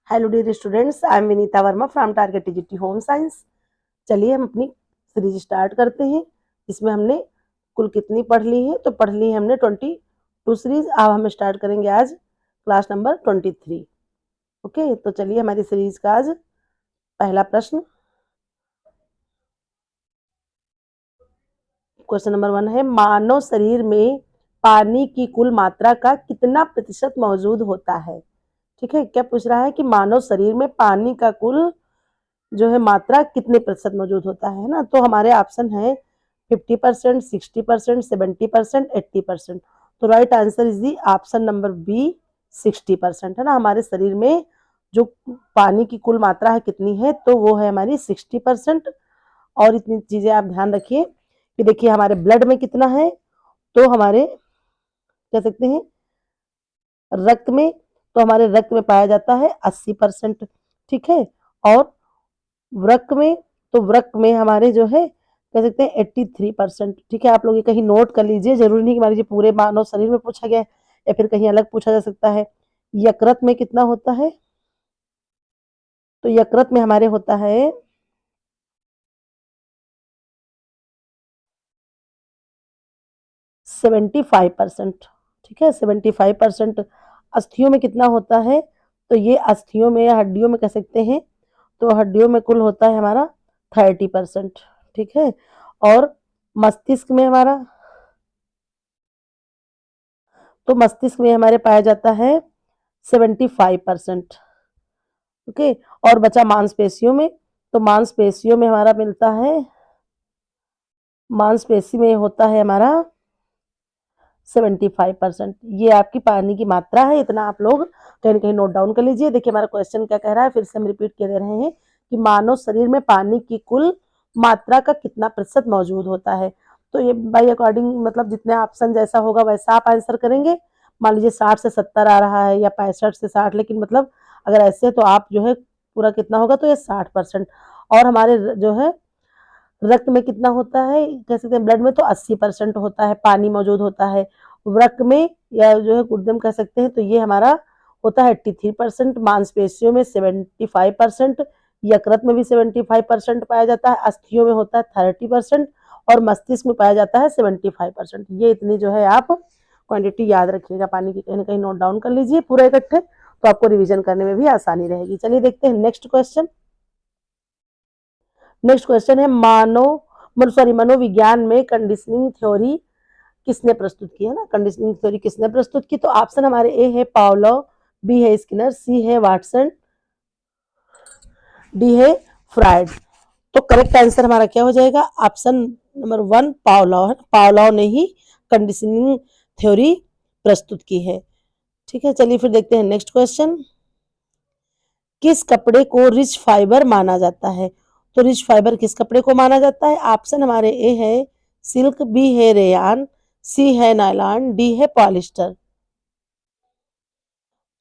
Hello dear students, I am Vinita Verma from target TGT home science. चलिए हम अपनी series start करते हैं। इसमें हमने कुल कितनी पढ़ ली है? तो पढ़ ली है हमने 22 सीरीज। अब हम स्टार्ट करेंगे आज क्लास नंबर 23। ओके, तो चलिए हमारी सीरीज का आज पहला प्रश्न, क्वेश्चन नंबर 1 है, मानव शरीर में पानी की कुल मात्रा का कितना प्रतिशत मौजूद होता है? ठीक है, क्या पूछ रहा है कि मानव शरीर में पानी का कुल जो है मात्रा कितने प्रतिशत मौजूद होता है ना। तो हमारे ऑप्शन है 50%, 60%, 70%, 80%। तो right answer is the option number B, 60% है ना। हमारे शरीर में जो पानी की कुल मात्रा है कितनी है? तो वो है हमारी 60%। और इतनी चीजें आप ध्यान रखिए कि देखिए हमारे ब्लड में कितना है। तो हमारे कह सकते हैं रक्त में, तो हमारे रक्त में पाया जाता है 80%। ठीक है, और वृक्क में, तो वृक्क में हमारे जो है कह सकते हैं 83%। ठीक है, आप लोग ये कहीं नोट कर लीजिए, जरूरी नहीं कि मान लीजिए पूरे मानव शरीर में पूछा गया है या फिर कहीं अलग पूछा जा सकता है। यकृत में कितना होता है? तो यकृत में हमारे होता है 75%। ठीक है, 75%। अस्थियों में कितना होता है? तो ये अस्थियों में या हड्डियों में कह सकते हैं, तो हड्डियों में कुल होता है हमारा 30%। ठीक है, और मस्तिष्क में हमारा, तो मस्तिष्क में हमारे पाया जाता है 75%। ओके, और बचा मांसपेशियों में, तो मांसपेशियों में हमारा मिलता है, मांसपेशी में होता है हमारा 75%। ये आपकी पानी की मात्रा है। इतना आप लोग कहीं ना कहीं नोट डाउन कर लीजिए। देखिए हमारा क्वेश्चन क्या कह रहा है, फिर से हम रिपीट कर दे रहे हैं कि मानव शरीर में पानी की कुल मात्रा का कितना प्रतिशत मौजूद होता है। तो ये बाई अकॉर्डिंग मतलब जितने ऑप्शन जैसा होगा वैसा आप आंसर करेंगे। मान लीजिए 60 से 70 आ रहा है या 65 से 60, लेकिन मतलब अगर ऐसे तो आप जो है पूरा कितना होगा, तो ये 60%। और हमारे जो है रक्त में कितना होता है, कह सकते हैं ब्लड में, तो 80% होता है, पानी मौजूद होता है। वृक्क में या जो है गुर्दे में कह सकते हैं, तो ये हमारा होता है 83%। मांसपेशियों में 75%, यकृत में भी 75% पाया जाता है, अस्थियों में होता है 30%, और मस्तिष्क में पाया जाता है 75%। ये इतनी जो है आप क्वांटिटी याद रखिएगा पानी की, कहीं ना कहीं नोट डाउन कर लीजिए पूरा इकट्ठे, तो आपको रिविजन करने में भी आसानी रहेगी। चलिए देखते हैं नेक्स्ट क्वेश्चन। नेक्स्ट क्वेश्चन है, मनोविज्ञान में कंडीशनिंग थ्योरी किसने प्रस्तुत की है ना। कंडीशनिंग थ्योरी किसने प्रस्तुत की? तो ऑप्शन हमारे ए है पावलोव, बी है स्किनर, सी है वाटसन, डी है फ्राइड। तो करेक्ट आंसर हमारा क्या हो जाएगा? ऑप्शन नंबर 1 पावलोव है। पावलोव ने ही कंडीशनिंग थ्योरी प्रस्तुत की है। ठीक है, चलिए फिर देखते हैं नेक्स्ट क्वेश्चन। किस कपड़े को रिच फाइबर माना जाता है? तो रिच फाइबर किस कपड़े को माना जाता है? ऑप्शन हमारे ए है सिल्क, बी है रेयान, सी है नायलॉन, डी है पॉलिस्टर।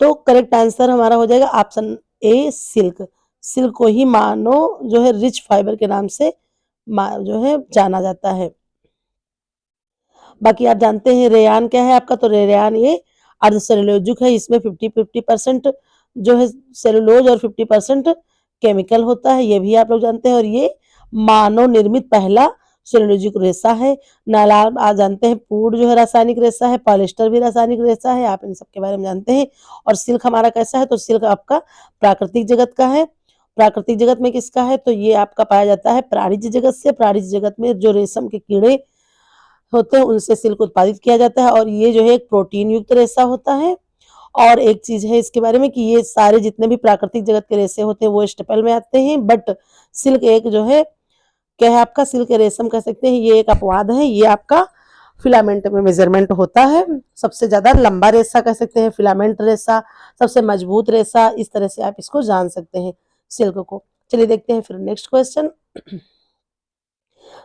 तो करेक्ट आंसर हमारा हो जाएगा ऑप्शन ए सिल्क। सिल्क को ही मानो जो है रिच फाइबर के नाम से जो है जाना जाता है। बाकी आप जानते हैं रेयान क्या है आपका? तो रेयान ये अर्ध सेलुलोजिक है। इसमें 50-50% जो है सेलुलोज और 50% केमिकल होता है, ये भी आप लोग जानते हैं। और ये मानव निर्मित पहला सेलुलोजिक रेशा है। नायलॉन आप जानते हैं पूर्ण जो है रासायनिक रेशा है, पॉलिस्टर भी रासायनिक रेशा है, आप इन सब के बारे में जानते हैं। और सिल्क हमारा कैसा है? तो सिल्क आपका प्राकृतिक जगत का है। प्राकृतिक जगत में किसका है? तो ये आपका पाया जाता है प्राणिज जगत से। प्राणिज जगत में जो रेशम के कीड़े होते हैं उनसे सिल्क उत्पादित किया जाता है, और ये जो है एक प्रोटीन युक्त रेशा होता है। और एक चीज है इसके बारे में कि ये सारे जितने भी प्राकृतिक जगत के रेशे होते हैं वो स्टेपल में आते हैं, बट सिल्क एक जो है क्या है आपका, सिल्क रेशम कह सकते हैं, ये एक अपवाद है। ये आपका फिलामेंट में मेजरमेंट होता है। सबसे ज्यादा लंबा रेशा कह सकते हैं फिलामेंट रेशा, सबसे मजबूत रेशा, इस तरह से आप इसको जान सकते हैं सिल्क को। चलिए देखते हैं फिर नेक्स्ट क्वेश्चन।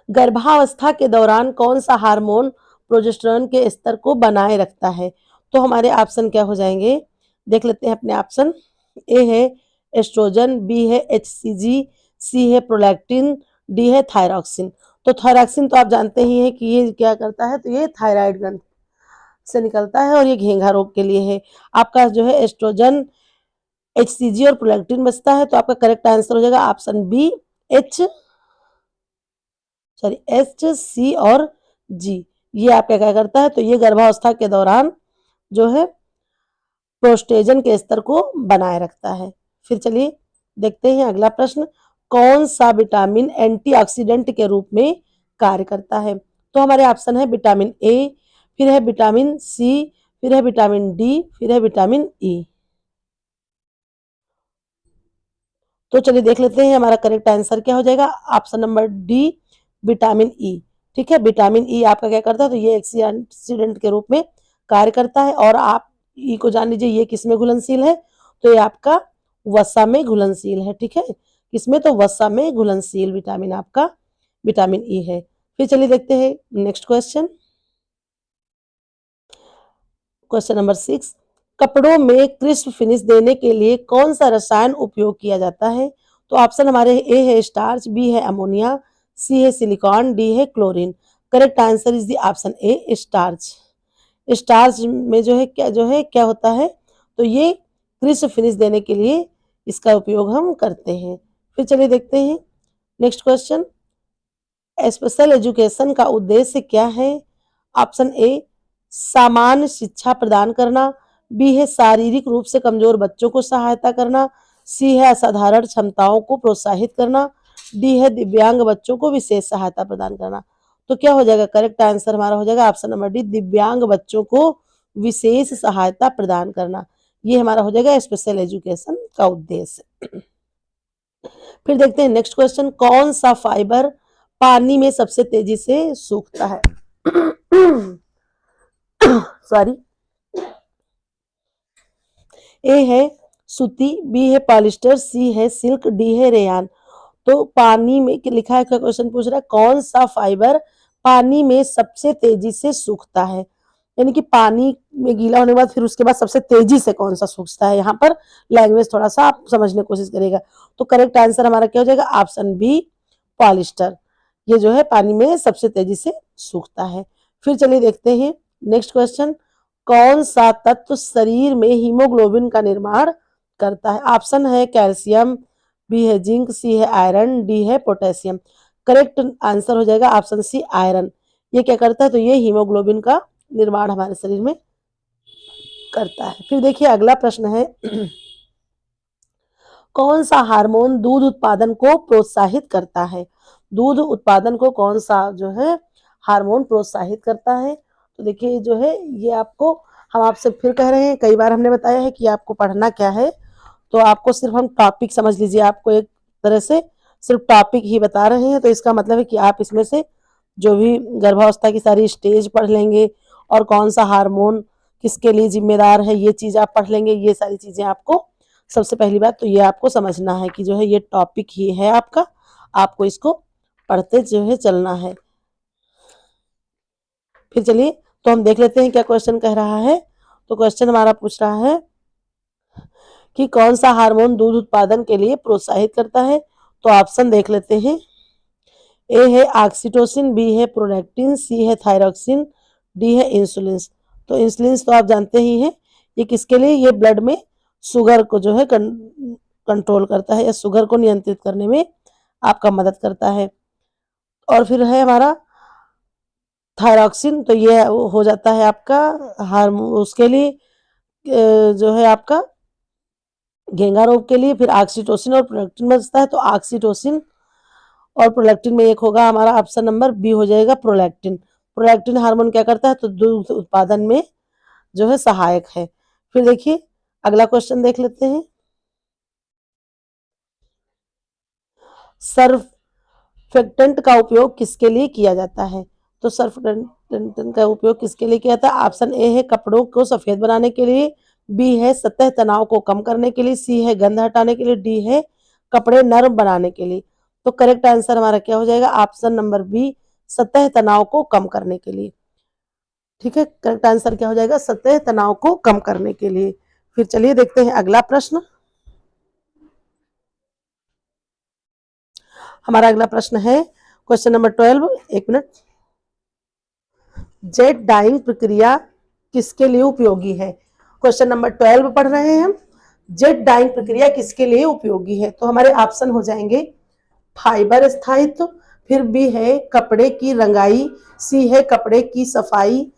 गर्भावस्था के दौरान कौन सा हार्मोन प्रोजेस्टेरोन के स्तर को बनाए रखता है? तो हमारे ऑप्शन क्या हो जाएंगे, देख लेते हैं अपने ऑप्शन। ए है एस्ट्रोजन, बी है एचसीजी, सी है प्रोलैक्टिन, डी है थायरॉक्सिन। तो थायरॉक्सिन तो आप जानते ही हैं कि ये क्या करता है, तो ये थायराइड ग्रंथ से निकलता है और ये घेंघा रोग के लिए है। आपका जो है एस्ट्रोजन HCG और प्रोलैक्टिन बचता है, तो आपका करेक्ट आंसर हो जाएगा ऑप्शन बी HC और G। ये आपका क्या करता है, तो ये गर्भावस्था के दौरान जो है प्रोस्टेजन के स्तर को बनाए रखता है। फिर चलिए देखते हैं अगला प्रश्न, कौन सा विटामिन एंटीऑक्सीडेंट के रूप में कार्य करता है? तो हमारे ऑप्शन है विटामिन ए, फिर है विटामिन सी, फिर है विटामिन डी, फिर है विटामिन ई। तो चलिए देख लेते हैं हमारा करेक्ट आंसर क्या हो जाएगा, option number D vitamin E. ठीक है, विटामिन ई आपका क्या करता है, तो ये एंटीऑक्सीडेंट के रूप में कार्य करता है। और आप ई को जान लीजिए ये किसमें घुलनशील है, तो ये आपका वसा में घुलनशील है। ठीक है, किसमें, तो वसा में घुलनशील विटामिन आपका विटामिन ई है। फिर चलिए देखते हैं नेक्स्ट क्वेश्चन, क्वेश्चन नंबर 6, कपड़ों में क्रिस्प फिनिश देने के लिए कौन सा रसायन उपयोग किया जाता है? तो ऑप्शन हमारे ए है स्टार्च, बी है अमोनिया, सी है सिलिकॉन, डी है chlorine. Correct answer is the option A starch. Starch में जो है क्या होता है, तो ये क्रिस्प फिनिश देने के लिए इसका उपयोग हम करते हैं। फिर चलिए देखते हैं नेक्स्ट क्वेश्चन, स्पेशल एजुकेशन का उद्देश्य क्या है? ऑप्शन ए सामान्य शिक्षा प्रदान करना, बी है शारीरिक रूप से कमजोर बच्चों को सहायता करना, सी है असाधारण क्षमताओं को प्रोत्साहित करना, डी है दिव्यांग बच्चों को विशेष सहायता प्रदान करना। तो क्या हो जाएगा, करेक्ट आंसर हमारा हो जाएगा ऑप्शन नंबर डी दिव्यांग बच्चों को विशेष सहायता प्रदान करना। ये हमारा हो जाएगा स्पेशल एजुकेशन का उद्देश्य। फिर देखते हैं नेक्स्ट क्वेश्चन, कौन सा फाइबर पानी में सबसे तेजी से सूखता है? सॉरी, ए है सूती, बी है पॉलिस्टर, सी है सिल्क, डी है रेयान। तो पानी में लिखा है, क्या क्वेश्चन पूछ रहा है, कौन सा फाइबर पानी में सबसे तेजी से सूखता है? यानी कि पानी में गीला होने के बाद फिर उसके बाद सबसे तेजी से कौन सा सूखता है, यहाँ पर लैंग्वेज थोड़ा सा आप समझने की कोशिश करेगा। तो करेक्ट आंसर हमारा क्या हो जाएगा, ऑप्शन बी पॉलिस्टर। ये जो है पानी में सबसे तेजी से सूखता है। फिर चलिए देखते हैं नेक्स्ट क्वेश्चन, कौन सा तत्व शरीर में हीमोग्लोबिन का निर्माण करता है? ऑप्शन है कैल्शियम, बी है जिंक, सी है आयरन, डी है पोटेशियम। करेक्ट आंसर हो जाएगा ऑप्शन सी आयरन। ये क्या करता है, तो ये हीमोग्लोबिन का निर्माण हमारे शरीर में करता है। फिर देखिए अगला प्रश्न है, कौन सा हार्मोन दूध उत्पादन को प्रोत्साहित करता है? दूध उत्पादन को कौन सा जो है हार्मोन प्रोत्साहित करता है? तो देखिए जो है ये आपको हम आपसे फिर कह रहे हैं, कई बार हमने बताया है कि आपको पढ़ना क्या है, तो आपको सिर्फ हम टॉपिक समझ लीजिए, आपको एक तरह से सिर्फ टॉपिक ही बता रहे हैं। तो इसका मतलब है कि आप इसमें से जो भी गर्भावस्था की सारी स्टेज पढ़ लेंगे और कौन सा हार्मोन किसके लिए जिम्मेदार है ये चीज आप पढ़ लेंगे। ये सारी चीजें आपको, सबसे पहली बात तो ये आपको समझना है कि जो है ये टॉपिक ही है आपका, आपको इसको पढ़ते जो है चलना है। फिर चलिए तो हम देख लेते हैं क्या क्वेश्चन कह रहा है। तो क्वेश्चन हमारा पूछ रहा है कि कौन सा हार्मोन दूध उत्पादन के लिए प्रोत्साहित करता है? तो ऑप्शन देख लेते हैं, ए है ऑक्सीटोसिन, बी है प्रोलैक्टिन, सी है थायरॉक्सिन, डी है इंसुलिन। तो इंसुलिन तो आप जानते ही हैं, ये किसके लिए, ये ब्लड में शुगर को जो है कंट्रोल करता है या शुगर को नियंत्रित करने में आपका मदद करता है। और फिर है हमारा थायरॉक्सिन, तो ये हो जाता है आपका हार्मोन उसके लिए जो है आपका घेंगा रोग के लिए। फिर ऑक्सीटोसिन और प्रोलैक्टिन बचता है, तो ऑक्सीटोसिन और प्रोलैक्टिन में एक होगा हमारा ऑप्शन नंबर बी हो जाएगा प्रोलैक्टिन। प्रोलैक्टिन हार्मोन क्या करता है, तो दूध उत्पादन में जो है सहायक है। फिर देखिए अगला क्वेश्चन देख लेते हैं, सर्फेक्टेंट का उपयोग किसके लिए किया जाता है? तो सर्फेक्टेंट का उपयोग किसके लिए किया जाता है? ऑप्शन ए है कपड़ों को सफेद बनाने के लिए, बी है सतह तनाव को कम करने के लिए, सी है गंध हटाने के लिए, डी है कपड़े नरम बनाने के लिए। तो करेक्ट आंसर हमारा क्या हो जाएगा, ऑप्शन नंबर बी सतह तनाव को कम करने के लिए। ठीक है, करेक्ट आंसर क्या हो जाएगा, सतह तनाव को कम करने के लिए। फिर चलिए देखते हैं अगला प्रश्न, हमारा अगला प्रश्न है क्वेश्चन नंबर 12, एक मिनट, जेट डाइंग प्रक्रिया किसके लिए उपयोगी है? क्वेश्चन नंबर 12 पढ़ रहे हैं हम। जेट डाइंग प्रक्रिया किसके लिए उपयोगी है? तो हमारे ऑप्शन हो जाएंगे फाइबर स्थायित्व, फिर बी है कपड़े की रंगाई, सी है कपड़े की सफाई,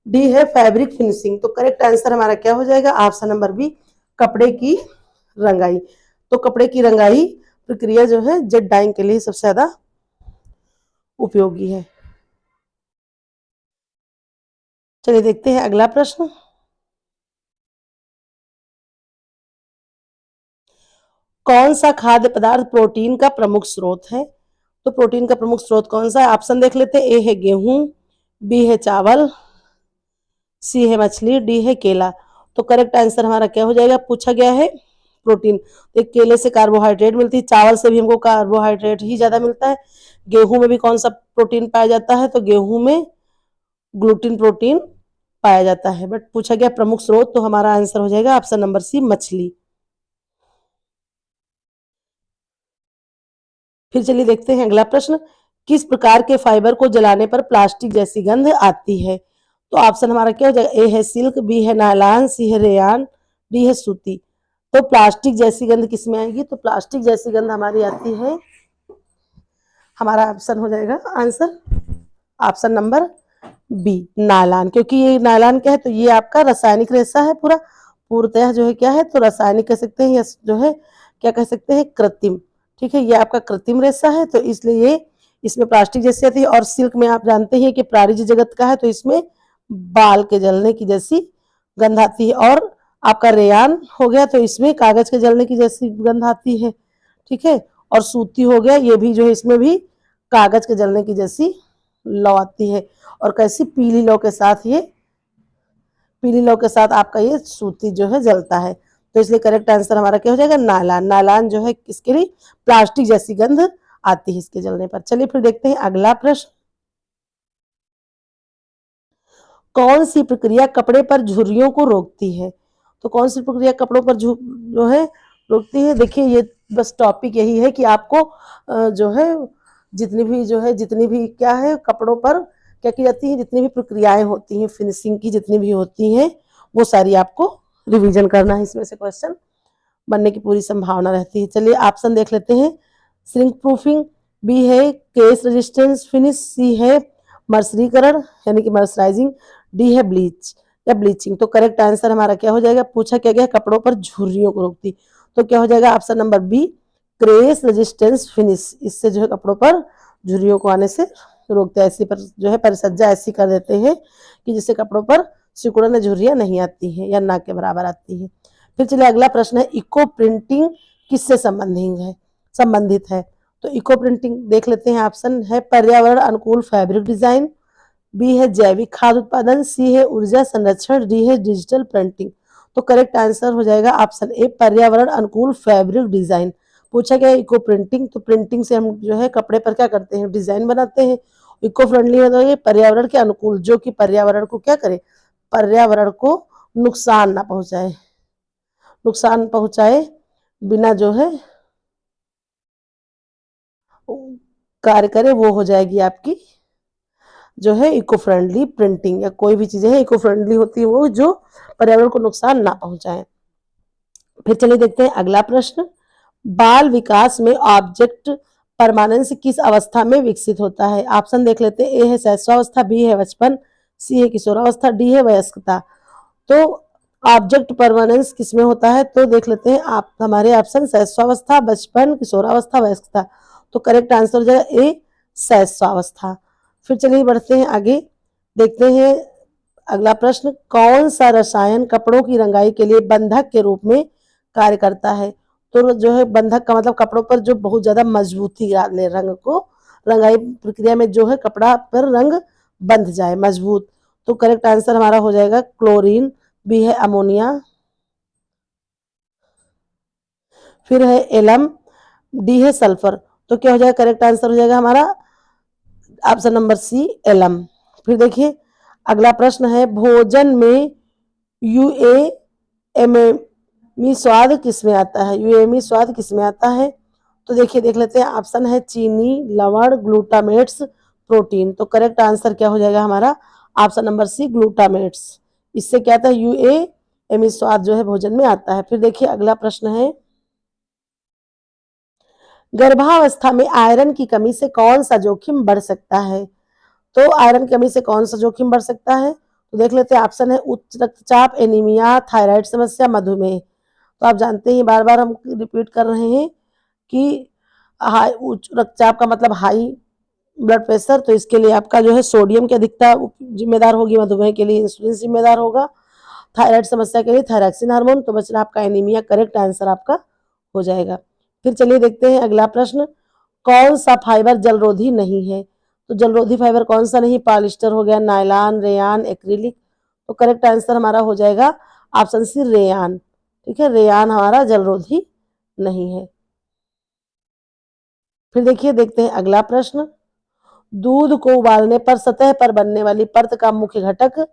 डी है फैब्रिक फिनिशिंग। तो करेक्ट आंसर हमारा क्या हो जाएगा? ऑप्शन नंबर बी, कपड़े की रंगाई। तो कपड़े की रंगाई प्रक्रिया जो है जेट डाइंग के लिए सबसे ज्यादा उपयोगी है। चलिए देखते हैं अगला प्रश्न। कौन सा खाद्य पदार्थ प्रोटीन का प्रमुख स्रोत है? तो प्रोटीन का प्रमुख स्रोत कौन सा है? ऑप्शन देख लेते हैं। ए है गेहूं, बी है चावल, सी है मछली, डी है केला। तो करेक्ट आंसर हमारा क्या हो जाएगा? पूछा गया है प्रोटीन। तो केले से कार्बोहाइड्रेट मिलती है, चावल से भी हमको कार्बोहाइड्रेट ही ज्यादा मिलता है। गेहूं में भी कौन सा प्रोटीन पाया जाता है? तो गेहूं में ग्लूटीन प्रोटीन पाया जाता है। बट पूछा गया प्रमुख स्रोत, तो हमारा आंसर हो जाएगा ऑप्शन नंबर सी, मछली। फिर चलिए देखते हैं अगला प्रश्न। किस प्रकार के फाइबर को जलाने पर प्लास्टिक जैसी गंध आती है? तो ऑप्शन हमारा क्या हो जाएगा? ए है सिल्क, बी है नायलॉन, सी है रेयान, डी है सूती। तो प्लास्टिक जैसी गंध किस में आएगी? तो प्लास्टिक जैसी गंध हमारी आती है, हमारा ऑप्शन हो जाएगा answer option number B, nylon. क्योंकि ये नायलॉन क्या है? तो ये आपका रासायनिक रेशा है, पूर्णतः जो है क्या है? तो रासायनिक कह सकते हैं, या जो है क्या कह सकते हैं? कृत्रिम। ठीक है, ये आपका कृत्रिम रेशा है, तो इसलिए ये इसमें प्लास्टिक जैसी आती है। और सिल्क में आप जानते हैं कि प्राणिज जगत का है, तो इसमें बाल के जलने की जैसी गंध आती है। और आपका रेयान हो गया, तो इसमें कागज के जलने की जैसी गंध आती है। ठीक है, और सूती हो गया, ये भी जो है इसमें भी कागज के जलने की जैसी लौ आती है। और कैसी? पीली लौ के साथ, ये पीली लौ के साथ आपका ये सूती जो है जलता है। तो इसलिए करेक्ट आंसर हमारा क्या हो जाएगा? नायलॉन। नायलॉन जो है किसके लिए? प्लास्टिक जैसी गंध आती है इसके जलने पर। चलिए फिर देखते हैं अगला प्रश्न। कौन सी प्रक्रिया कपड़े पर झुर्रियों को रोकती है? तो कौन सी प्रक्रिया कपड़ों पर जो है रोकती है? देखिए, ये बस टॉपिक यही है कि आपको जो है जितनी भी क्या है कपड़ों पर क्या की जाती है, जितनी भी प्रक्रियाएं होती हैं फिनिशिंग की, जितनी भी होती हैं, वो सारी आपको रिवीजन करना है। इसमें से क्वेश्चन बनने की पूरी संभावना रहती है। चलिए ऑप्शन देख लेते हैं। श्रिंक प्रूफिंग, बी है केस रेजिस्टेंस फिनिश, सी है मर्सरीकरण यानी कि मर्सराइजिंग, डी है ब्लीच या ब्लीचिंग। तो करेक्ट आंसर हमारा क्या हो जाएगा? पूछा क्या गया? कपड़ों पर झुर्रियों को रोकती, तो क्या हो जाएगा? Option number B, crease resistance finish. इससे जो है कपड़ों पर झुर्रियों को आने से रोकते हैं। ऐसी पर जो है परिसज्जा ऐसी कर देते हैं कि जिससे कपड़ों पर सिकुड़न या झुर्रियां नहीं आती हैं या ना के बराबर आती है। फिर चलिए अगला प्रश्न है, इको प्रिंटिंग किससे संबंधित है? तो इको प्रिंटिंग देख लेते हैं। ऑप्शन है पर्यावरण अनुकूल फैब्रिक डिजाइन, बी है जैविक खाद्य उत्पादन, सी है ऊर्जा संरक्षण, डी है डिजिटल प्रिंटिंग। तो करेक्ट आंसर हो जाएगा ऑप्शन ए, पर्यावरण अनुकूल फैब्रिक डिजाइन। पूछा गया इको प्रिंटिंग, तो प्रिंटिंग से हम जो है कपड़े पर क्या करते हैं? डिजाइन बनाते हैं। इको फ्रेंडली है तो ये पर्यावरण के अनुकूल, जो कि पर्यावरण को क्या करे? पर्यावरण को नुकसान ना पहुंचाए, नुकसान पहुंचाए बिना जो है कार्य करे, वो हो जाएगी आपकी जो है इको फ्रेंडली प्रिंटिंग। या कोई भी चीजें है इको फ्रेंडली होती है वो जो पर्यावरण को नुकसान ना पहुंचाए। फिर चलिए देखते हैं अगला प्रश्न। बाल विकास में ऑब्जेक्ट परमानेंस किस अवस्था में विकसित होता है? ऑप्शन देख लेते हैं। ए है शैशवावस्था, बी है बचपन, सी है किशोरावस्था, डी है वयस्कता। तो ऑब्जेक्ट परमानेंस किसमें होता है? तो देख लेते हैं आप हमारे ऑप्शन, शैशवावस्था, बचपन, किशोरावस्था, वयस्कता। तो करेक्ट आंसर हो जाएगा ए, शैशवावस्था। फिर चलिए बढ़ते हैं आगे, देखते हैं अगला प्रश्न। कौन सा रसायन कपड़ों की रंगाई के लिए बंधक के रूप में कार्य करता है? तो जो है बंधक का मतलब कपड़ों पर जो बहुत ज्यादा मजबूती ले, रंग को रंगाई प्रक्रिया में जो है कपड़ा पर रंग बंध जाए मजबूत। तो करेक्ट आंसर हमारा हो जाएगा क्लोरीन, बी है अमोनिया, फिर है एलम, डी है सल्फर। तो क्या हो जाएगा? करेक्ट आंसर हो जाएगा हमारा ऑप्शन नंबर सी, एलम। फिर देखिए अगला प्रश्न है, भोजन में यूएमी स्वाद किसमें आता है? यूएमी स्वाद किसमें आता है? तो देखिए देख लेते हैं। ऑप्शन है चीनी, लवण, ग्लूटामेट्स, प्रोटीन। तो करेक्ट आंसर क्या हो जाएगा हमारा? Option number C, glutamates. इससे क्या आता है? अमित स्वाद जो है भोजन में आता है। फिर देखिए अगला प्रश्न है, गर्भावस्था में आयरन की कमी से कौन सा जोखिम बढ़ सकता है? तो आयरन की कमी से कौन सा जोखिम बढ़ सकता है? तो देख लेते हैं, ऑप्शन है उच्च रक्तचाप, एनीमिया, थायराइड समस्या, मधुमेह। तो आप जानते हैं बार बार हम रिपीट कर रहे हैं कि हाई उच्च रक्तचाप का मतलब हाई ब्लड प्रेशर, तो इसके लिए आपका जो है सोडियम की अधिकता जिम्मेदार होगी, मधुमेह के लिए इंसुलिन जिम्मेदार होगा, थायराइड समस्या के लिए थायरॉक्सिन हार्मोन, तो बच रहा आपका एनीमिया, करेक्ट आंसर आपका हो जाएगा। फिर चलिए देखते हैं अगला प्रश्न, कौन सा फाइबर जलरोधी नहीं है? तो जलरोधी फाइबर कौन सा नहीं? पॉलिस्टर हो गया, नायलॉन, रेयान, एक्रिलिक। तो करेक्ट आंसर हमारा हो जाएगा ऑप्शन सी रेयान। ठीक है, रेयान हमारा जलरोधी नहीं है। फिर देखिए देखते हैं अगला प्रश्न, दूध को उबालने पर सतह पर बनने वाली परत का मुख्य घटक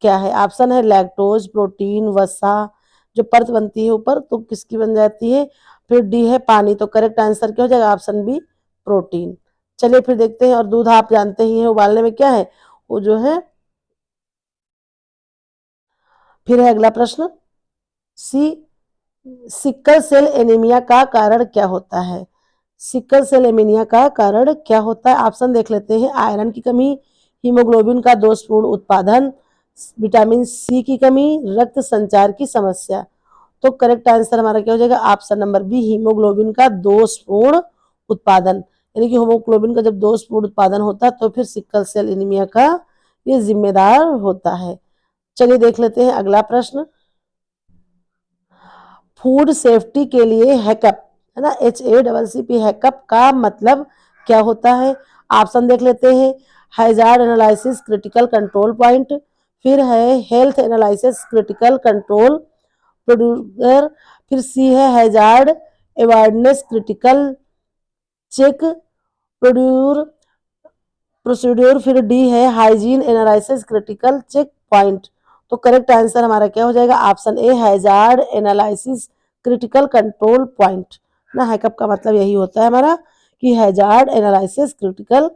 क्या है? ऑप्शन है लैक्टोज, प्रोटीन, वसा। जो परत बनती है ऊपर तो किसकी बन जाती है? फिर डी है पानी। तो करेक्ट आंसर क्या हो जाएगा? Option B protein. चलिए फिर देखते हैं, और दूध आप जानते ही हैं उबालने में क्या है, वो जो है। फिर है अगला प्रश्न, सी सिकल सेल एनीमिया का कारण क्या होता है? सिकल सेल एनीमिया का कारण क्या होता है? ऑप्शन देख लेते हैं, आयरन की कमी, हीमोग्लोबिन का दोषपूर्ण उत्पादन, विटामिन सी की कमी, रक्त संचार की समस्या। तो करेक्ट आंसर हमारा क्या हो जाएगा? ऑप्शन नंबर बी, हीमोग्लोबिन का दोषपूर्ण उत्पादन। यानी कि हीमोग्लोबिन का जब दोषपूर्ण उत्पादन होता है तो फिर सिकल सेल एनीमिया का ये जिम्मेदार होता है। चलिए देख लेते हैं अगला प्रश्न, फूड सेफ्टी के लिए हैकअप, है ना, HACCP, हैकअप का मतलब क्या होता है? ऑप्शन देख लेते हैं, hazard analysis critical control point, फिर है health analysis critical control producer, फिर सी है hazard awareness critical check procedure procedure, फिर डी है hygiene analysis critical check point. तो करेक्ट आंसर हमारा क्या हो जाएगा? Option A hazard analysis critical control point ना। हैकअप का मतलब यही होता है हमारा कि hazard analysis critical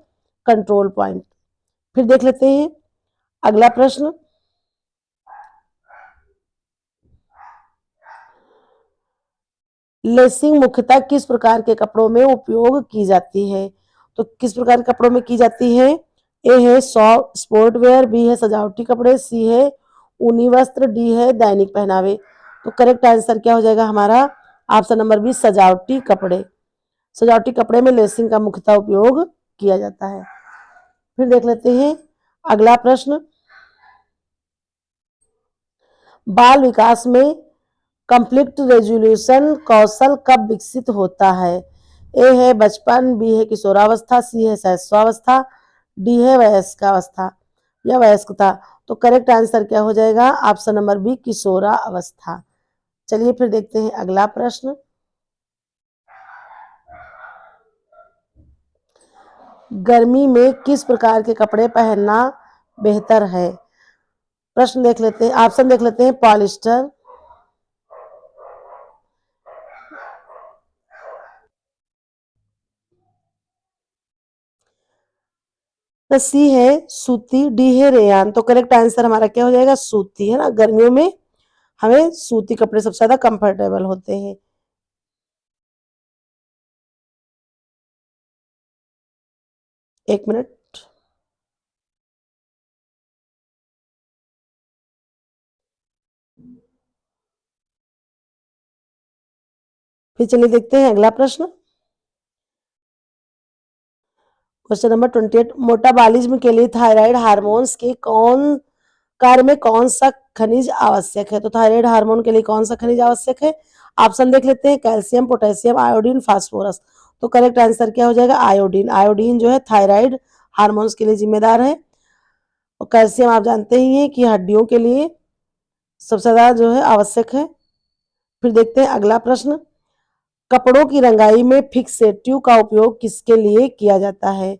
control point. फिर देख लेते हैं अगला प्रश्न, लेसिंग मुख्यतः किस प्रकार के कपड़ों में उपयोग की जाती है? तो किस प्रकार के कपड़ों में की जाती है? ए है स्पोर्ट वेयर, बी है सजावटी कपड़े, सी है ऊनी वस्त्र, डी है दैनिक पहनावे। तो करेक्ट आंसर क्या हो जाएगा हमारा? ऑप्शन नंबर बी सजावटी कपड़े। सजावटी कपड़े में लेसिंग का मुख्यतः उपयोग किया जाता है। फिर देख लेते हैं अगला प्रश्न, बाल विकास में कंफ्लिक्ट रेजोल्यूशन कौशल कब विकसित होता है? ए है बचपन, बी है किशोरावस्था, सी है शैशवावस्था, डी है वयस्कावस्था या वयस्कता। तो करेक्ट आंसर क्या हो जाएगा? ऑप्शन नंबर बी किशोरावस्था। चलिए फिर देखते हैं अगला प्रश्न, गर्मी में किस प्रकार के कपड़े पहनना बेहतर है? प्रश्न देख लेते हैं, ऑप्शन देख लेते हैं, पॉलिस्टर, तो सी है सूती, डी है रेयान। तो करेक्ट आंसर हमारा क्या हो जाएगा? सूती, है ना। गर्मियों में हमें सूती कपड़े सबसे ज्यादा कंफर्टेबल होते हैं। एक मिनट, फिर चलिए देखते हैं अगला प्रश्न, क्वेश्चन नंबर 28, मोटाबॉलिज्म के लिए थायराइड हार्मोन्स के कौन कार्य में कौन सा खनिज आवश्यक है? तो थायराइड हार्मोन के लिए कौन सा खनिज आवश्यक है? ऑप्शन देख लेते हैं, कैल्शियम, पोटेशियम, आयोडीन, फास्फोरस। तो करेक्ट आंसर क्या हो जाएगा? आयोडीन। आयोडीन जो है थायराइड हार्मोन्स के लिए जिम्मेदार है। और कैल्शियम आप जानते ही हैं कि हड्डियों के लिए सबसे ज्यादा जो है आवश्यक है। फिर देखते हैं अगला प्रश्न, कपड़ों की रंगाई में फिक्सेटिव का उपयोग किसके लिए किया जाता है?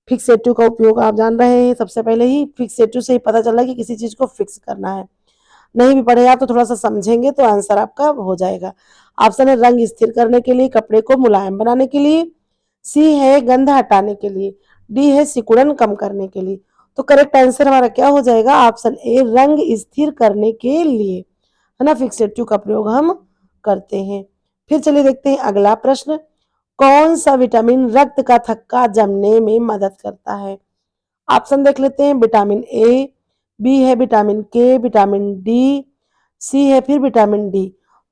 फिक्सेटिव का उपयोग आप जान रहे हैं, सबसे पहले ही फिक्सेटिव से ही पता चला कि किसी चीज को फिक्स करना है। नहीं भी पढ़े आप तो थोड़ा सा समझेंगे तो आंसर आपका हो जाएगा। ऑप्शन है रंग स्थिर करने के लिए, कपड़े को मुलायम बनाने के लिए, सी है गंध हटाने के लिए, डी है सिकुड़न कम करने के लिए। तो करेक्ट आंसर हमारा क्या हो जाएगा? ऑप्शन ए रंग स्थिर करने के लिए। है ना, फिक्सेटिव का प्रयोग हम करते हैं। फिर चलिए देखते हैं अगला प्रश्न, कौन सा विटामिन रक्त का थक्का जमने में मदद करता है? ऑप्शन देख लेते हैं, विटामिन ए, बी है विटामिन के, विटामिन डी, सी है फिर विटामिन डी।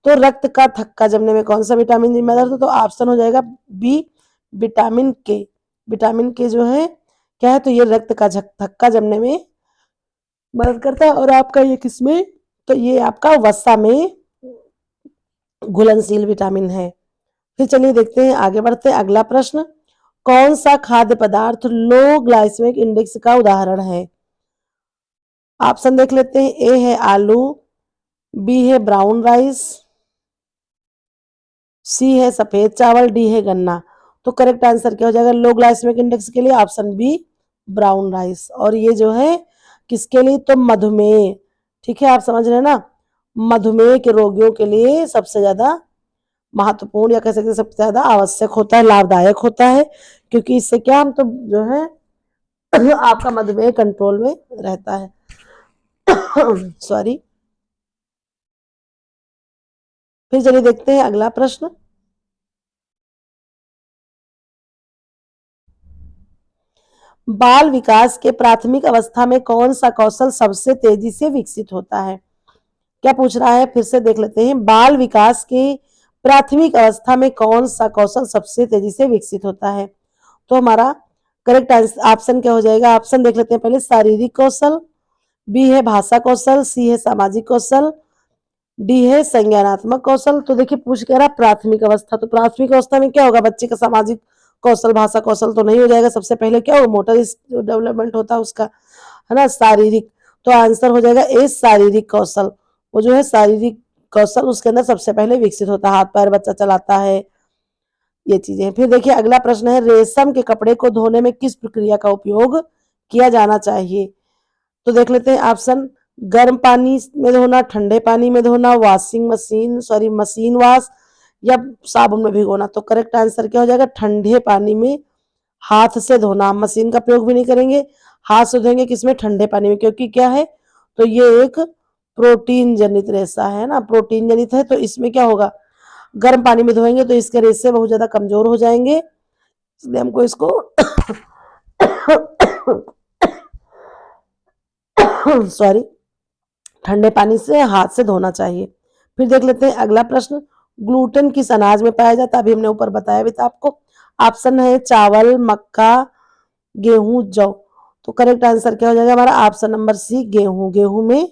तो रक्त का थक्का जमने में कौन सा विटामिन डी मदद करता है? तो ऑप्शन हो जाएगा बी, विटामिन के। विटामिन के जो है क्या है, तो ये रक्त का थक्का जमने में मदद करता है। और आपका ये किसमें, तो ये आपका वसा में घुलनशील विटामिन है। फिर चलिए देखते हैं, आगे बढ़ते हैं, अगला प्रश्न, कौन सा खाद्य पदार्थ लो ग्लाइसेमिक इंडेक्स का उदाहरण है? ऑप्शन देख लेते हैं, ए है आलू, बी है ब्राउन राइस, सी है सफेद चावल, डी है गन्ना। तो करेक्ट आंसर क्या हो जाएगा लो ग्लाइसेमिक इंडेक्स के लिए? Option B, brown rice. और ये जो है किसके लिए, तो मधुमेह, ठीक है, आप समझ रहे हैं ना, मधुमेह के रोगियों के लिए सबसे ज्यादा महत्वपूर्ण या कह सकते सबसे ज्यादा आवश्यक होता है, लाभदायक होता है, क्योंकि इससे क्या हम तो जो है आपका मधुमेह कंट्रोल में रहता है। सॉरी। फिर चलिए देखते हैं अगला प्रश्न, बाल विकास के प्राथमिक अवस्था में कौन सा कौशल सबसे तेजी से विकसित होता है? क्या पूछ रहा है, फिर से देख लेते हैं, बाल विकास के प्राथमिक अवस्था में कौन सा कौशल सबसे तेजी से विकसित होता है? तो हमारा करेक्ट ऑप्शन क्या हो जाएगा? ऑप्शन देख लेते हैं पहले, शारीरिक कौशल, बी है भाषा कौशल, सी है सामाजिक कौशल, डी है संज्ञानात्मक कौशल। तो देखिए पूछ कह रहा प्राथमिक अवस्था, तो प्राथमिक अवस्था में क्या होगा, बच्चे का सामाजिक कौशल भाषा कौशल तो नहीं हो जाएगा, सबसे पहले क्या होगा, मोटर जो डेवलपमेंट होता है उसका, है ना, शारीरिक। तो आंसर हो जाएगा ए, शारीरिक कौशल। वो जो है शारीरिक कौशल उसके अंदर सबसे पहले विकसित होता है, हाथ पैर बच्चा चलाता है, ये चीजें। फिर देखिए अगला प्रश्न है, रेशम के कपड़े को धोने में किस प्रक्रिया का उपयोग किया जाना चाहिए? तो देख लेते हैं ऑप्शन, गर्म पानी में धोना, ठंडे पानी में धोना, washing machine sorry machine wash, या साबुन में भिगोना। तो करेक्ट आंसर क्या हो जाएगा, ठंडे पानी में हाथ से धोना, मशीन का प्रयोग भी नहीं करेंगे, हाथ से धोएंगे, किसमें, ठंडे पानी में, क्योंकि क्या है, तो ये एक प्रोटीन जनित रेशा है ना, प्रोटीन जनित है, तो इसमें क्या होगा, गर्म पानी में धोएंगे तो इसके रेशे बहुत ज्यादा कमजोर हो जाएंगे, इसलिए हमको इसको सॉरी ठंडे पानी से हाथ से धोना चाहिए। फिर देख लेते हैं अगला प्रश्न, ग्लूटेन किस अनाज में पाया जाता है? अभी हमने ऊपर बताया भी था आपको। ऑप्शन है चावल, मक्का, गेहूं, जौ। तो करेक्ट आंसर क्या हो जाएगा हमारा, ऑप्शन नंबर सी, गेहूं। गेहूं में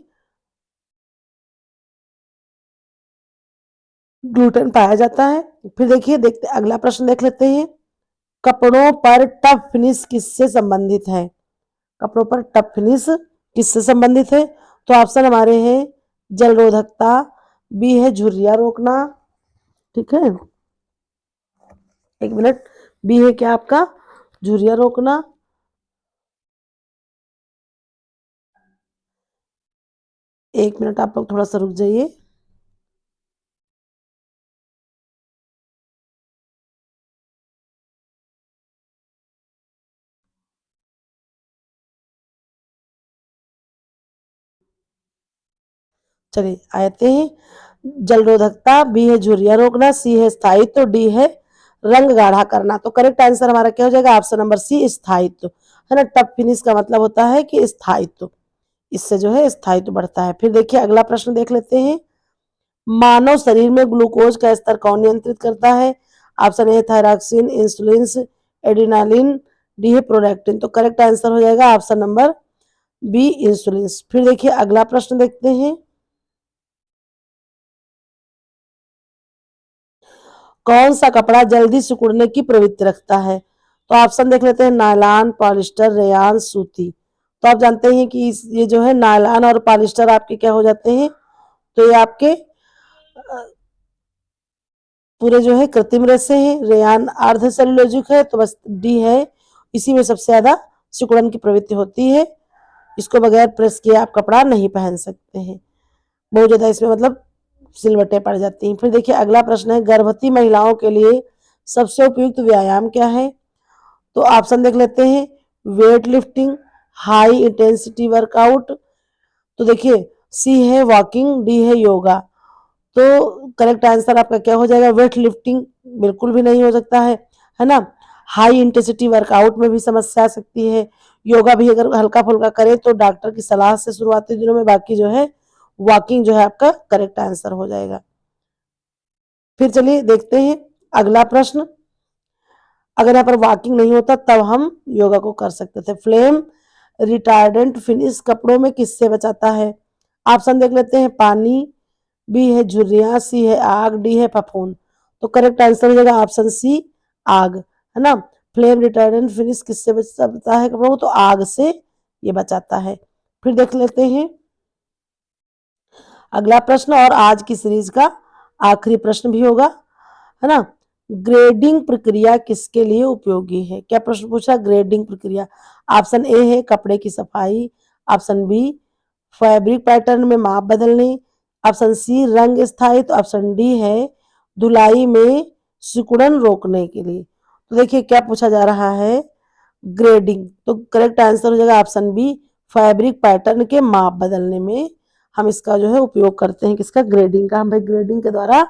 ग्लूटेन पाया जाता है। फिर देखिए देखते अगला प्रश्न देख लेते हैं, कपड़ों पर टफ फिनिश किससे संबंधित है? कपड़ों पर टफ फिनिश किससे संबंधित है? तो ऑप्शन हमारे हैं, जलरोधकता, बी है झुर्रिया रोकना, ठीक है, एक मिनट, बी है क्या आपका, झुर्रिया रोकना, एक मिनट आप लोग थोड़ा सा रुक जाइए। चलिए आते हैं, जलरोधकता, बी है झुर्रिया रोकना, सी है स्थायित्व, डी है रंग गाढ़ा करना। तो करेक्ट आंसर हमारा क्या हो जाएगा, ऑप्शन नंबर सी, स्थायित्व, है ना, टफ फिनिश का मतलब होता है कि स्थायित्व, इससे जो है स्थायित्व बढ़ता है। फिर देखिए अगला प्रश्न देख लेते हैं, मानव शरीर में ग्लूकोज का स्तर कौन नियंत्रित करता है? Option A thyroxine, insulin, adrenaline, D है प्रोलैक्टिन। तो करेक्ट आंसर हो जाएगा ऑप्शन नंबर बी, इंसुलिन। फिर देखिए अगला प्रश्न देखते हैं, कौन सा कपड़ा जल्दी सिकुड़ने की प्रवृत्ति रखता है? तो ऑप्शन देख लेते हैं, नायलॉन, पॉलिस्टर, रेयान, सूती। तो आप जानते हैं कि ये जो है नायलॉन और पॉलिस्टर आपके क्या हो जाते हैं, तो ये आपके पूरे जो है कृत्रिम रेशे हैं, रेयान अर्ध सेलुलोजिक है, तो बस डी है, इसी में सबसे ज्यादा सिकुड़न की प्रवृत्ति होती है, इसको बगैर प्रेस किए आप कपड़ा नहीं पहन सकते हैं, बहुत ज्यादा इसमें मतलब सिलवटें पड़ जाती हैं। फिर देखिए अगला प्रश्न है, गर्भवती महिलाओं के लिए सबसे उपयुक्त व्यायाम क्या है? तो ऑप्शन देख लेते हैं, weight lifting, high intensity workout. तो देखिए सी है वॉकिंग, डी है योगा। तो करेक्ट आंसर आपका क्या हो जाएगा? वेट लिफ्टिंग बिल्कुल भी नहीं हो सकता है ना। हाई इंटेंसिटी वर्कआउट में भी समस्या आ सकती है। योगा भी अगर हल्का फुल्का करें तो डॉक्टर की सलाह से शुरुआती दिनों में, बाकी जो है वॉकिंग जो है आपका करेक्ट आंसर हो जाएगा। फिर चलिए देखते हैं अगला प्रश्न। अगर यहाँ पर वॉकिंग नहीं होता तब हम योगा को कर सकते थे। फ्लेम रिटार्डेंट फिनिश कपड़ों में किससे बचाता है? ऑप्शन देख लेते हैं। पानी, बी है झुर्रियां, सी है आग, डी है फफूंद। तो करेक्ट आंसर हो जाएगा ऑप्शन सी, आग, है ना। फ्लेम रिटार्डेंट फिनिश किससे बचाता है कपड़ों को? तो आग से ये बचाता है। फिर देख लेते हैं अगला प्रश्न, और आज की सीरीज का आखिरी प्रश्न भी होगा, है ना। ग्रेडिंग प्रक्रिया किसके लिए उपयोगी है? क्या प्रश्न पूछा? ग्रेडिंग प्रक्रिया। ऑप्शन ए है कपड़े की सफाई, ऑप्शन बी फैब्रिक पैटर्न में माप बदलने, ऑप्शन सी रंग स्थायित्व, ऑप्शन डी है धुलाई में सिकुड़न रोकने के लिए। तो देखिए क्या पूछा जा रहा है, ग्रेडिंग। तो करेक्ट आंसर हो जाएगा ऑप्शन बी, फैब्रिक पैटर्न के माप बदलने में हम इसका जो है उपयोग करते हैं। किसका? ग्रेडिंग का। हम भाई ग्रेडिंग के द्वारा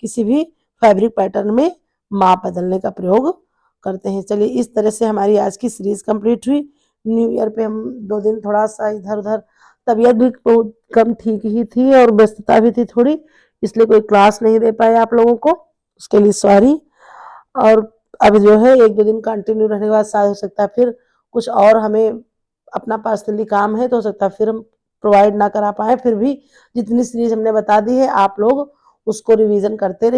किसी भी फैब्रिक पैटर्न में माप बदलने का प्रयोग करते हैं। चलिए इस तरह से हमारी आज की सीरीज कंप्लीट हुई। न्यू ईयर पे हम 2 दिन थोड़ा सा इधर उधर, तबीयत भी बहुत कम ठीक ही थी और व्यस्तता भी थी थोड़ी, इसलिए कोई क्लास नहीं दे पाए आप लोगों को, उसके लिए सॉरी। और अब जो है 1-2 दिन कंटिन्यू रहने के बाद शायद हो सकता है फिर कुछ और हमें अपना पर्सनली काम है तो हो सकता है फिर हम प्रोवाइड ना करा पाए। फिर भी जितनी सीरीज हमने बता दी है आप लोग उसको रिवीजन करते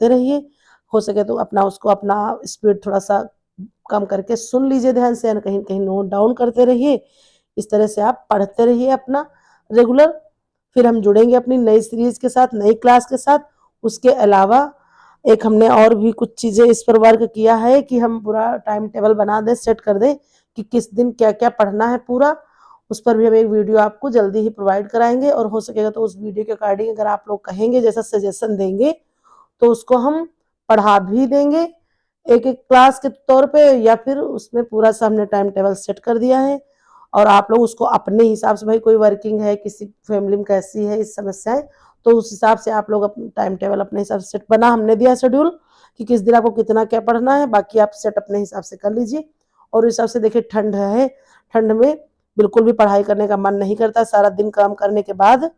रहिए। हो सके तो अपना उसको अपना स्पीड थोड़ा सा कम करके सुन लीजिए ध्यान से, कहीं कहीं नोट डाउन करते रहिए। इस तरह से आप पढ़ते रहिए अपना रेगुलर। फिर हम जुड़ेंगे अपनी नई सीरीज के साथ, नई क्लास के साथ। उसके अलावा एक हमने और भी कुछ चीज़ें इस पर वर्क किया है कि हम पूरा टाइम टेबल बना दें, सेट कर दें कि किस दिन क्या क्या पढ़ना है पूरा। उस पर भी हम एक वीडियो आपको जल्दी ही प्रोवाइड कराएंगे, और हो सकेगा तो उस वीडियो के अकॉर्डिंग अगर आप लोग कहेंगे, जैसा सजेशन देंगे, तो उसको हम पढ़ा भी देंगे एक एक क्लास के तौर पे, या फिर उसमें पूरा सा हमने टाइम टेबल सेट कर दिया है। और आप लोग उसको अपने हिसाब से, भाई कोई वर्किंग है, किसी फैमिली में कैसी है इस समस्याएं, तो उस हिसाब से आप लोग अपना टाइम टेबल अपने हिसाब से सेट बना, हमने दिया शेड्यूल कि किस दिन आपको कितना क्या पढ़ना है, बाकी आप सेट अपने हिसाब से कर लीजिए। और इस हिसाब से देखिए ठंड है, ठंड में बिल्कुल भी पढ़ाई करने का मन नहीं करता। सारा दिन काम करने के बाद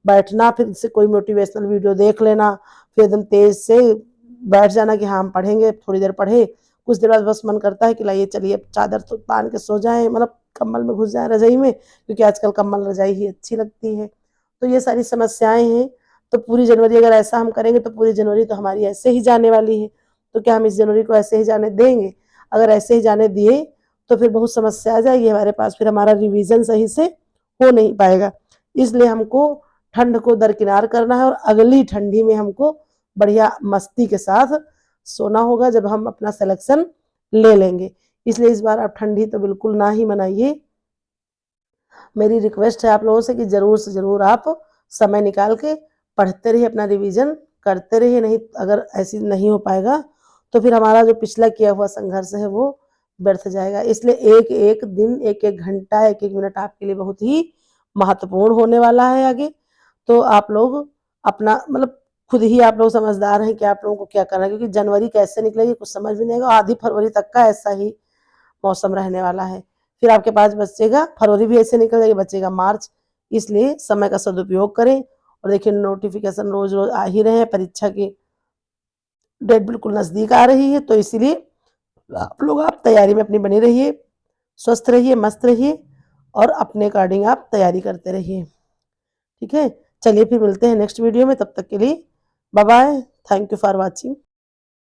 बैठना, फिर से कोई मोटिवेशनल वीडियो देख लेना, फिर एकदम तेज से बैठ जाना कि हाँ हम पढ़ेंगे, थोड़ी देर पढ़े, कुछ देर बाद बस मन करता है कि लाइए चलिए चादर तो तान के सो जाएं, मतलब कम्बल में घुस जाए रजाई में, क्योंकि आजकल कम्बल रजाई ही अच्छी लगती है। तो ये सारी समस्याएं हैं। तो पूरी जनवरी अगर ऐसा हम करेंगे तो पूरी जनवरी तो हमारी ऐसे ही जाने वाली है। तो क्या हम इस जनवरी को ऐसे ही जाने देंगे? अगर ऐसे ही जाने दिए तो फिर बहुत समस्या आ जाएगी हमारे पास, फिर हमारा रिवीजन सही से हो नहीं पाएगा। इसलिए हमको ठंड को दरकिनार करना है और अगली ठंडी में हमको बढ़िया मस्ती के साथ सोना होगा जब हम अपना सिलेक्शन ले लेंगे। इसलिए इस बार आप ठंडी तो बिल्कुल ना ही मनाइए। मेरी रिक्वेस्ट है आप लोगों से कि जरूर से जरूर आप समय निकाल के पढ़ते रहिए, अपना रिवीजन करते रहिए। नहीं, अगर ऐसी नहीं हो पाएगा तो फिर हमारा जो पिछला किया हुआ संघर्ष है वो व्यर्थ जाएगा। इसलिए एक एक दिन, एक एक घंटा, एक एक मिनट आपके लिए बहुत ही महत्वपूर्ण होने वाला है आगे। तो आप लोग अपना मतलब खुद ही आप लोग समझदार हैं कि आप लोगों को क्या करना है, क्योंकि जनवरी कैसे निकलेगी कुछ समझ भी नहीं आएगा। आधी फरवरी तक का ऐसा ही मौसम रहने वाला है। फिर आपके पास बचेगा, फरवरी भी ऐसे निकल जाएगी, बचेगा मार्च। इसलिए समय का सदुपयोग करें। और देखिए नोटिफिकेशन रोज रोज आ ही रहे हैं, परीक्षा की डेट बिल्कुल नजदीक आ रही है, तो इसीलिए आप तैयारी में अपनी बने रहिए, स्वस्थ रहिए, मस्त रहिए, और अपने अकॉर्डिंग आप तैयारी करते रहिए। ठीक है, चलिए फिर मिलते हैं नेक्स्ट वीडियो में। तब तक के लिए bye bye, thank you for watching.